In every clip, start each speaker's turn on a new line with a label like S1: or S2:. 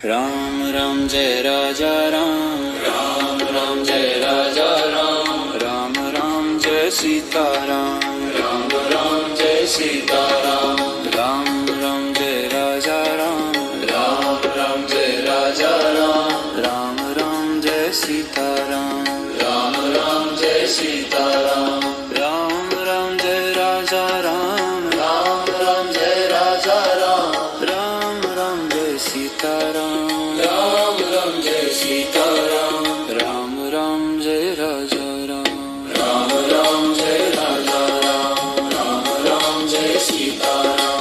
S1: राम राम जय राजा राम, राम राम जय राजा राम, राम राम जय सीताराम, राम राम जय सीताराम, राम राम जय राजा राम, राम राम जय राजा राम, राम राम जय सीताराम, राम राम जय सीताराम, राम राम जय राजा राम, राम राम जय राजा राम, राम राम जय सीताराम, राम राम जय सीताराम, राम राम जय राजा राम, राम राम जय राजा राम, राम राम जय सीताराम,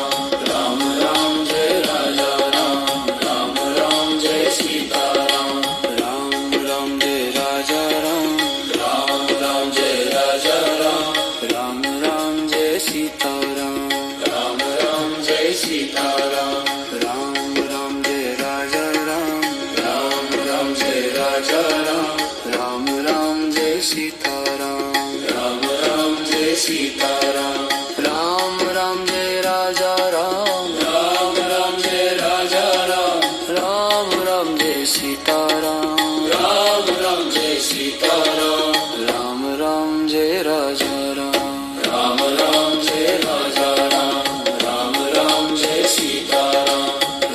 S1: राम राम जय राजा राम, राम राम जय सीताराम, राम राम जय राजा राम, राम राम जय राजा राम, राम राम जय सीताराम, राम राम जय सीताराम, राम राम जय राजा राम, राम राम जय राजा राम, राम राम जय सीताराम, राम राम जय सीताराम, राम राम जय राजा राम, राम राम जय राजा राम, राम राम जय सीताराम, राम राम जय सीताराम, राम राम जय राजा राम, राम राम जय राजा राम, राम राम जय सीताराम,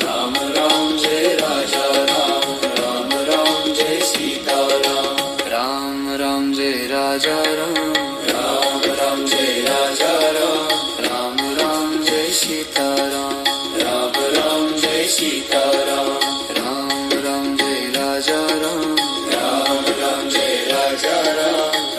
S1: राम राम जय राजा राम, राम राम जय सीताराम, राम राम जय राजा राम, राम राम जय राजा राम, राम राम जय सीताराम, राम राम जय सीताराम, राम राम जय राजा राम, राम राम जय राजा राम,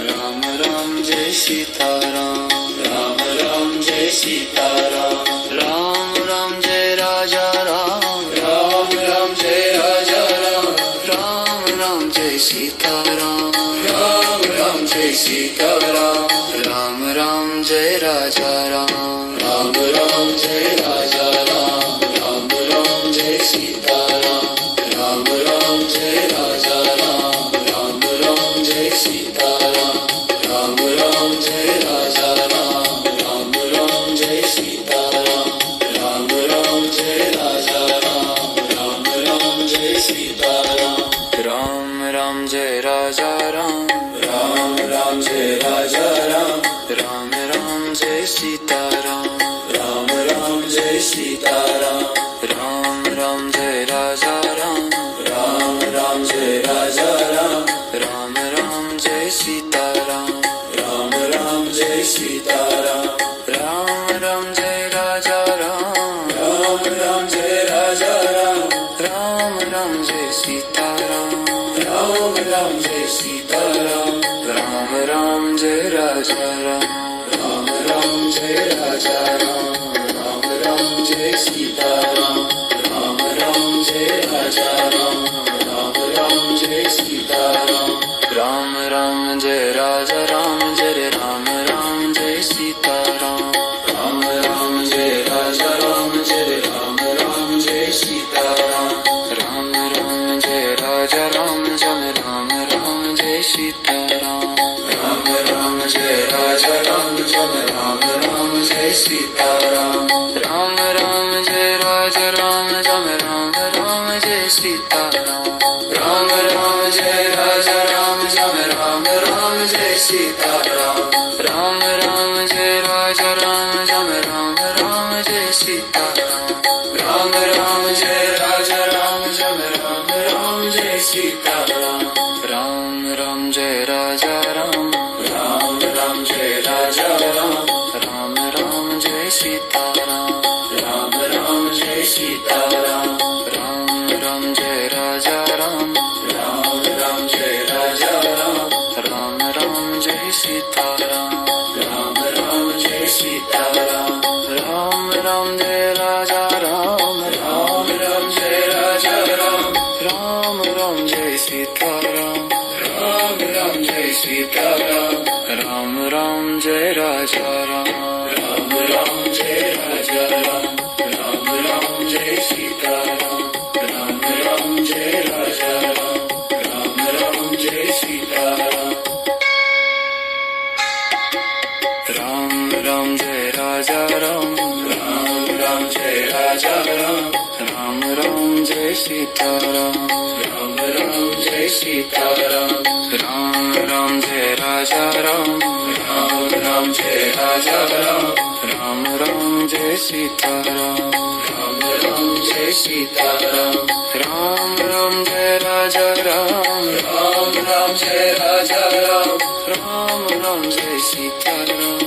S1: राम राम जय सीताराम, राम राम जय सीताराम, राम राम जय राजा राम, राम राम जय राजा राम, राम राम जय सीताराम, राम राम जय सीताराम, राम राम जय राजा राम, राम राम जय राजा राम, राम राम जय सीताराम, राम राम जय राजा राम, राम राम जय सीताराम, राम राम जय राजा राम, राम राम जय सीताराम, राम राम जय राजा राम, राम राम जय सीताराम, राम राम जय राजा राम, राम राम जय राजा राम, राम राम जय सीताराम, राम राम जय सीताराम, राम राम जय राजा राम, राम राम जय राजा राम, राम राम जय सीताराम, राम राम जय सीताराम, राम राम जय राजा राम, राम राम जय राजा राम, राम राम जय सीताराम, राम राम जय सीताराम, राम राम जय राजा राम, राम राम जय राजा राम, राम राम जय सीताराम, राम राम जय राजा राम, राम राम जय सीताराम, राम राम जय राजा राम, जय राम राम जय सीताराम, राम राम जय राजा राम, जय राम राम जय सीताराम, राम राम जय राजा राम, जय राम राम जय सीताराम, राम राम जय राजा राम, जय राम राम जय सीताराम, राम राम जय राजा राम, जय राम राम जय सीताराम, राम राम जय राजा राम, जय राम राम जय सीताराम, राम राम जय राजा राम, जय राम राम जय सीताराम, राम राम जय राजा राम, जय राम राम जय सीताराम, राम राम जय राजा राम, राम राम जय राजा राम, राम राम जय सीताराम, राम राम जय सीताराम, राम राम जय राजा राम, राम राम जय राजा राम, राम राम जय सीताराम, राम राम जय सीताराम, राम राम जय राजा राम, राम राम जय राजा राम, राम राम जय सीताराम, राम राम जय सीताराम, राम राम जय राजा राम, राम राम जय राजा राम, राम राम जय सीताराम, राम राम जय राजा राम, राम राम जय सीताराम, राम राम जय राजा राम, राम राम जय राजा राम, राम राम जय सीताराम राम राम जय सीताराम राम राम जय राजा राम राम राम जय राजा राम राम राम जय सीताराम राम राम जय सीताराम राम राम जय राजा राम राम राम जय राजा राम राम राम जय सीताराम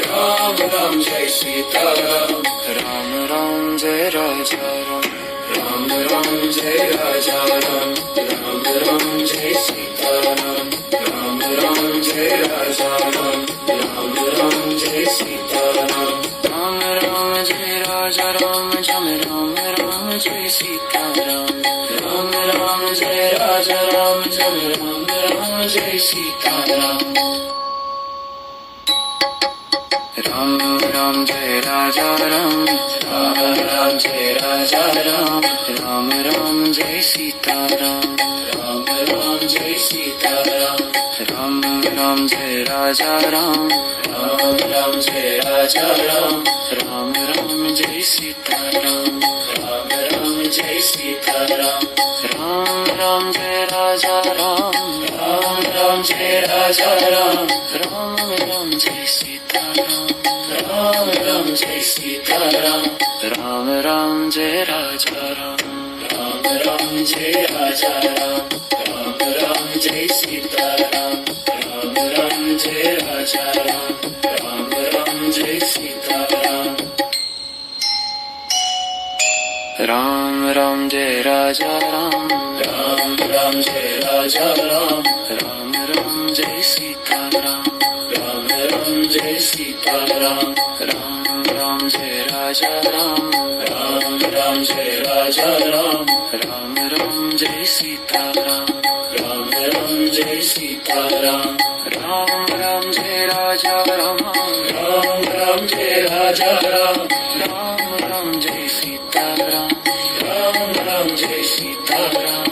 S1: राम राम जय सीताराम राम राम जय राजा राम राम राम जय राजा राम राम राम जय सीताराम राम राम जय राजा राम राम राम जय सीताराम राम राम जय राजा राम जम राम राम जय सीताराम राम राम जय राजा राम जम राम राम जय सीताराम राम राम जय राजा राम राम राम जय राजा राम राम राम जय सीताराम राम राम जय सीताराम राम राम जय राजा राम राम राम जय राजा राम राम राम जय सीताराम राम राम जय सीताराम राम राम जय राजा राम राम राम जय राजा राम राम राम जय सीताराम राम राम जय सीताराम राम राम जय राजा राम राम राम जय राजा राम राम राम जय सीताराम राम राम जय राजा राम राम राम जय सीताराम राम राम जय राजा राम राम राम जय राजा राम राम राम जय सीताराम राम राम जय सीताराम राम राम जय राजा राम राम राम जय राजा राम राम राम जय सीताराम राम राम जय सीताराम राम राम जय राजा राम राम राम जय राजा राम राम राम जय सीताराम राम राम जय सीताराम